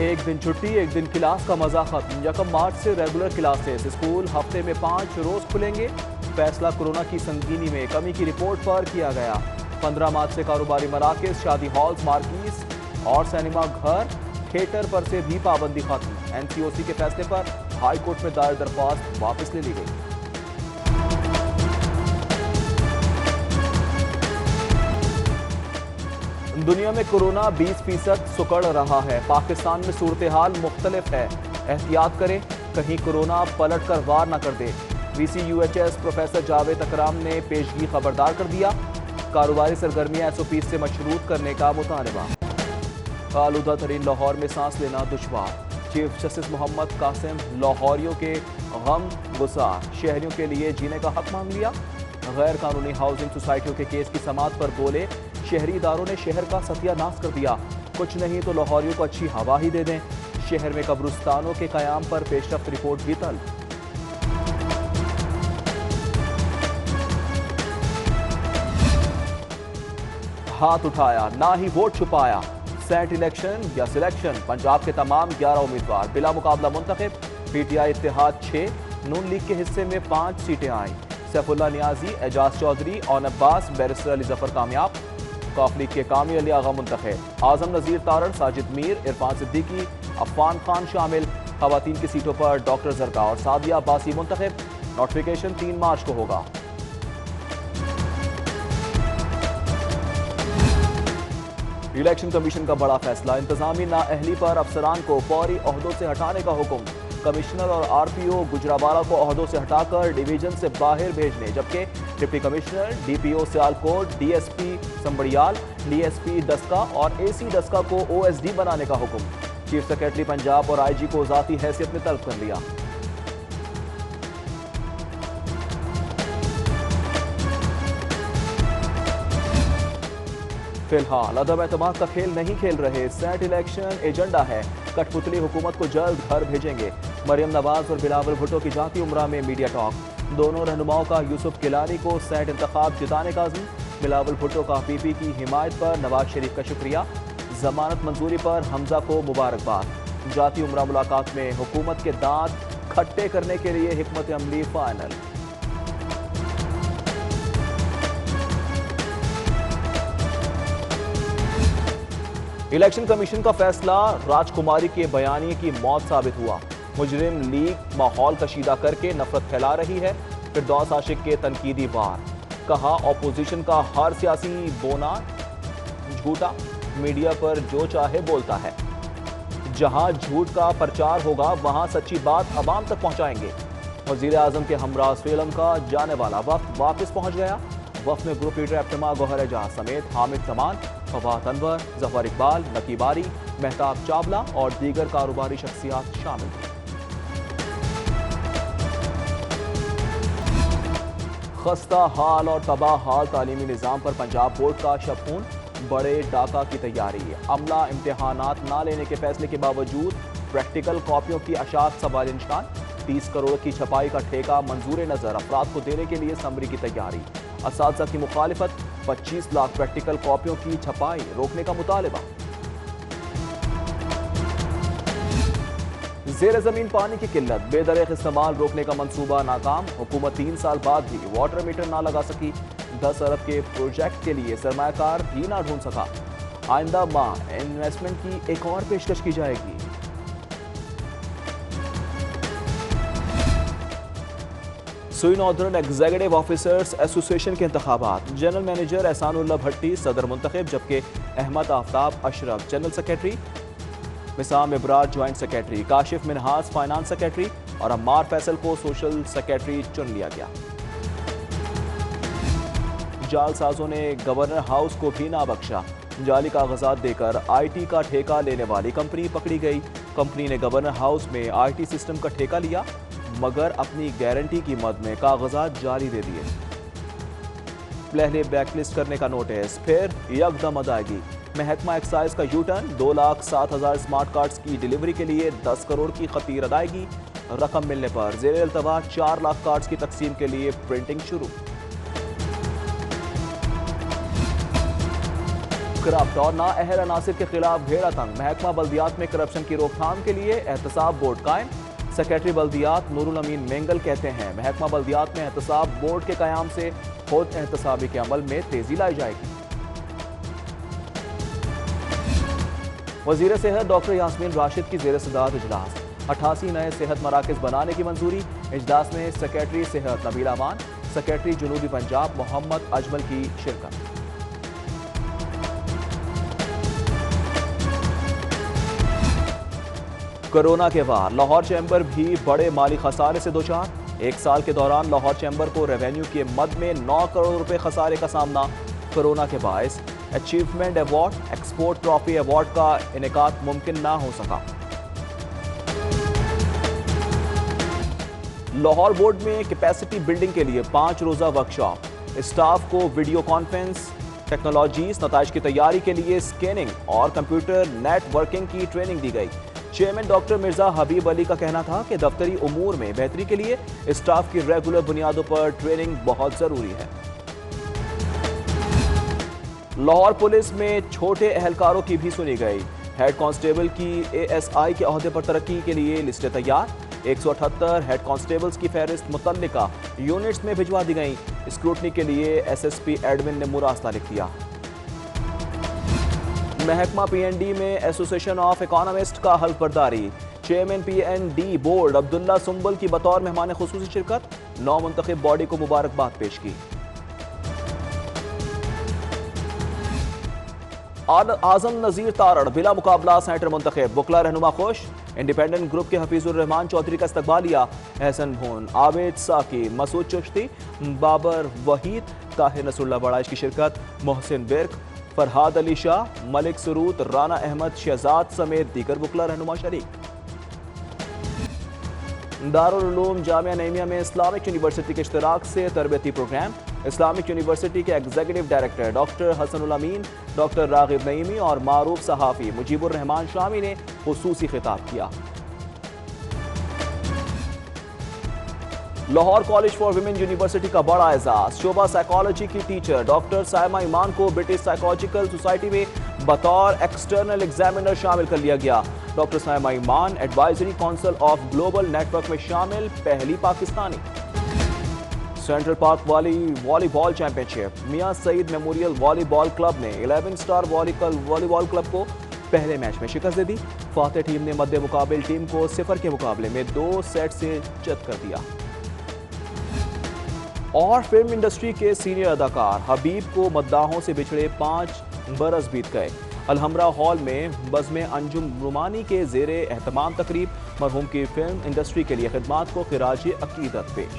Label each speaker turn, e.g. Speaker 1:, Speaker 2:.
Speaker 1: एक दिन छुट्टी, एक दिन क्लास का मजा खत्म। 1 मार्च से रेगुलर क्लासेस। स्कूल हफ्ते में 5 रोज खुलेंगे। फैसला कोरोना की संगीनी में कमी की रिपोर्ट पर किया गया। 15 मार्च से कारोबारी मराकज, शादी हॉल्स, मार्किस और सिनेमा घर, थिएटर पर से भी पाबंदी खत्म। एनसीओसी के फैसले पर हाई कोर्ट में दायर दरख्वास्त वापस ले ली गई। दुनिया में कोरोना 20% सुकड़ रहा है। पाकिस्तान में सूरत हाल मुख्तलिफ है। एहतियात करें, कहीं कोरोना पलट कर वार न कर दे। VCUHS प्रोफेसर जावेद अकराम ने पेशगी खबरदार कर दिया। कारोबारी सरगर्मियां SOP से मशरूत करने का मुतालबा। आलूदा तरीन लाहौर में सांस लेना दुश्वार। चीफ जस्टिस मोहम्मद कासिम लाहौरियों के गम गुसार, शहरियों के लिए जीने का हक मांग लिया। गैर कानूनी हाउसिंग सोसाइटियों के केस की समाअत पर बोले, शहरी इदारों ने शहर का सत्यानाश कर दिया। कुछ नहीं तो लाहौरियों को अच्छी हवा ही दे दें। शहर में कब्रिस्तानों के कयाम पर पेशरफ्त रिपोर्ट भी तलब। हाथ उठाया ना ही वोट छुपाया। सेट इलेक्शन या सिलेक्शन, पंजाब के तमाम 11 उम्मीदवार बिला मुकाबला मुंतखब। PTI इत्तेहाद 6, नून लीग के हिस्से में 5 सीटें आईं। सैफुल्ला नियाजी, एजाज चौधरी और अब्बास, बैरिस्टर अली जफर कामयाब। कौफ लीग के कामी अली आगा मुंतखब। आजम नजीर तारण, साजिद मीर, इरफान सिद्दीकी, अफान खान शामिल। खवातीन की सीटों पर डॉक्टर जरगा और सादिया अब्बासी मुंतखब। नोटिफिकेशन 3 मार्च को होगा। इलेक्शन कमीशन का बड़ा फैसला। इंतजामी नाअहली पर अफसरान को फौरी ओहदों से हटाने का हुक्म। कमिश्नर और RPO गुजरावाला को ओहदों से हटाकर डिवीजन से बाहर भेजने, जबकि deputy commissioner, DPO Sialkot, DSP Sambarial, DSP Daska और AC डस्का को OSD बनाने का हुक्म। चीफ सेक्रेटरी पंजाब और IG को ज़ाती हैसियत में तलब कर लिया। फिलहाल अदम एतमाद का खेल नहीं खेल रहे। सेट इलेक्शन एजेंडा है। कठपुतली हुकूमत को जल्द घर भेजेंगे। मरियम नवाज और बिलावल भुट्टो की जाती उम्रा में मीडिया टॉक। दोनों रहनुमाओं का यूसुफ गिलानी को सेट इंतखाब जिताने का अज़्म। बिलावल भुट्टो का PP की हिमायत पर नवाज शरीफ का शुक्रिया। जमानत मंजूरी पर हमजा को मुबारकबाद। जाती उम्रा मुलाकात में हुकूमत के दांत खट्टे करने के लिए हिकमत अमली फाइनल। इलेक्शन कमीशन का फैसला राजकुमारी के बयानी की मौत साबित हुआ। मुजरिम लीग माहौल कशीदा करके नफरत फैला रही है। फिरदौस आशिक के तनकीदी वार। कहा, ऑपोजिशन का हर सियासी बोना झूठा, मीडिया पर जो चाहे बोलता है। जहां झूठ का प्रचार होगा वहां सच्ची बात अवाम तक पहुंचाएंगे। वजीर आजम के हमरा श्रीलंका जाने वाला वफ्द वापस पहुंच गया। वफ्द में ग्रुप लीडर एप्टमा गौहर जहां समेत हामिद जमान, फवाद अनवर, जफर इकबाल, नकीबारी, मेहताब चावला और दीगर कारोबारी शख्सियात शामिल थी। खस्ता हाल और तबाह हाल तालीमी निज़ाम पर पंजाब बोर्ड का शफून। बड़े डाका की तैयारी। अमला इम्तिहानात ना लेने के फैसले के बावजूद प्रैक्टिकल कॉपियों की अशात सवाल निशान। 30 करोड़ की छपाई का ठेका मंजूर नजर, अफराद को देने के लिए समरी की तैयारी। असातिज़ा की मुखालिफत, 25 लाख प्रैक्टिकल कॉपियों की छपाई रोकने का मुतालबा। ज़ेर ज़मीन पानी की किल्लत, बेदरेख इस्तेमाल रोकने का मंसूबा नाकाम। हुकूमत 3 साल बाद भी वाटर मीटर ना लगा सकी। 10 अरब के प्रोजेक्ट के लिए सरमायाकार भी ना ढूंढ सका। आइंदा माह इन्वेस्टमेंट की एक और पेशकश की जाएगी। सुई नॉर्दर्न एग्जीक्यूटिव ऑफिसर्स एसोसिएशन के इंतखाबात। जनरल मैनेजर एहसानुल्लाह भट्टी सदर मुंतखब, जबकि Ahmad Aftab Ashraf general secretary, Misam Ibrar joint secretary, Kashif Minhas finance secretary और अम्मार फैसल को सोशल सेक्रेटरी चुन लिया गया। जालसाजों ने गवर्नर हाउस को भी ना बख्शा। जाली कागजात देकर IT का ठेका लेने वाली कंपनी पकड़ी गई। कंपनी ने गवर्नर हाउस में IT सिस्टम का ठेका लिया, मगर अपनी गारंटी की मद में कागजात जारी दे दिए। पहले ब्लैकलिस्ट करने का नोटिस, फिर यकदम अदायगी। महकमा एक्साइज का U-टर्न। 2,07,000 स्मार्ट कार्ड्स की डिलीवरी के लिए 10 करोड़ की खतीर अदायगी। रकम मिलने पर ज़ेर इल्तवा 4 लाख कार्ड्स की तकसीम के लिए प्रिंटिंग शुरू। करप्ट और नाअहल अनासिर के खिलाफ घेरा तंग। महकमा बल्दियात में करप्शन की रोकथाम के लिए एहतसाब बोर्ड कायम। सेक्रेटरी बल्दियात नूरुल अमीन मेंगल कहते हैं महकमा बल्दियात में एहतसाब बोर्ड के कयाम से खुद एहतसाबी के अमल में तेजी लाई जाएगी। वजीर सेहत डॉक्टर यास्मीन राशिद की जेर सदारत इजलास। 88 नए सेहत मराकज बनाने की मंजूरी। इजलास में सेक्रेटरी सेहत नबीला मान, सेक्रेटरी जनूबी पंजाब मोहम्मद अजमल की शिरकत। कोरोना के बाद लाहौर चैम्बर भी बड़े माली खसारे से दोचार। एक साल के दौरान लाहौर चैम्बर को रेवेन्यू के मद में 9 करोड़ रुपए खसारे का सामना। कोरोना के बायस achievement award, export trophy award का इनेकाद मुमकिन ना हो सका। लाहौर बोर्ड में कैपेसिटी बिल्डिंग के लिए 5 रोजा वर्कशॉप। स्टाफ को वीडियो कॉन्फ्रेंस, टेक्नोलॉजीज, नताइज की तैयारी के लिए स्कैनिंग और कंप्यूटर नेटवर्किंग की ट्रेनिंग दी गई। चेयरमैन डॉक्टर मिर्जा हबीब अली का कहना था कि दफ्तरी उमूर में बेहतरी के लिए स्टाफ की रेगुलर बुनियादों पर ट्रेनिंग बहुत जरूरी है। लाहौर पुलिस में छोटे एहलकारों की भी सुनी गई। हेड कांस्टेबल की एएसआई के ओहदे पर तरक्की के लिए लिस्टें तैयार। 178 हेड कांस्टेबल्स की फहरिस्त मुतल्लिका यूनिट्स में भिजवा दी गई। स्क्रूटनी के लिए एसएसपी एडमिन ने मुरास्ता लिख दिया। महकमा पीएनडी में एसोसिएशन ऑफ इकोनॉमिस्ट का हल्फ बर्दारी। Chairman PND board Abdullah Sumbal की बतौर मेहमान खुसूसी शिरकत। नौ मुंतखब बॉडी को मुबारकबाद पेश की। आजम नजीर तारड़ बिला मुकाबला सेंटर मुंतखब। बुकला रहनुमा खुश। इंडिपेंडेंट ग्रुप के हफीजुर रहमान चौधरी का इस्तकबालिया। एहसन भून, आबिद साकी, मसूद चिश्ती, बाबर वहीद, ताहिर नसरुल्लाह बड़ाइश की शिरकत। मोहसिन बिर्क, फरहाद अली शाह, मलिक सरूत, राना अहमद, शहजाद समेत दीगर बुकला रहनुमा शरीक। दारुल उलूम जामिया नईमिया में इस्लामिक यूनिवर्सिटी के इश्तराक से तरबियती प्रोग्राम। इस्लामिक यूनिवर्सिटी के एग्जीक्यूटिव डायरेक्टर डॉक्टर हसनुल अमीन, डॉक्टर रागिब नईमी और मारूफ सहाफ़ी मुजीबुर रहमान शामी ने खुसूसी खिताब किया। Lahore college for women university का बड़ा एजाज। शोबा साइकोलॉजी की टीचर डॉक्टर सायमा ईमान को ब्रिटिश साइकोलॉजिकल सोसाइटी में बतौर एक्सटर्नल एग्जामिनर शामिल कर लिया गया। Doctor Saima Iman advisory council of global network में शामिल पहली Pakistani. Central park volleyball championship. Mian Saeed memorial volleyball club ने 11 स्टार वॉलीबॉल क्लब को पहले मैच में शिकस्त दे दी। फातेह टीम ने मद्दे मुकाबिल टीम को 0 के मुकाबले में 2 सेट से जद कर दिया। और फिल्म इंडस्ट्री के सीनियर अदाकार हबीब को मद्दाहों से बिछड़े 5 बरस बीत गए। अलहमरा हॉल में बज़्म अंजुम रुमानी के ज़ेरे एहतमाम तकरीब मरहूम की फिल्म इंडस्ट्री के लिए खिदमात को खिराज अकीदत पेश।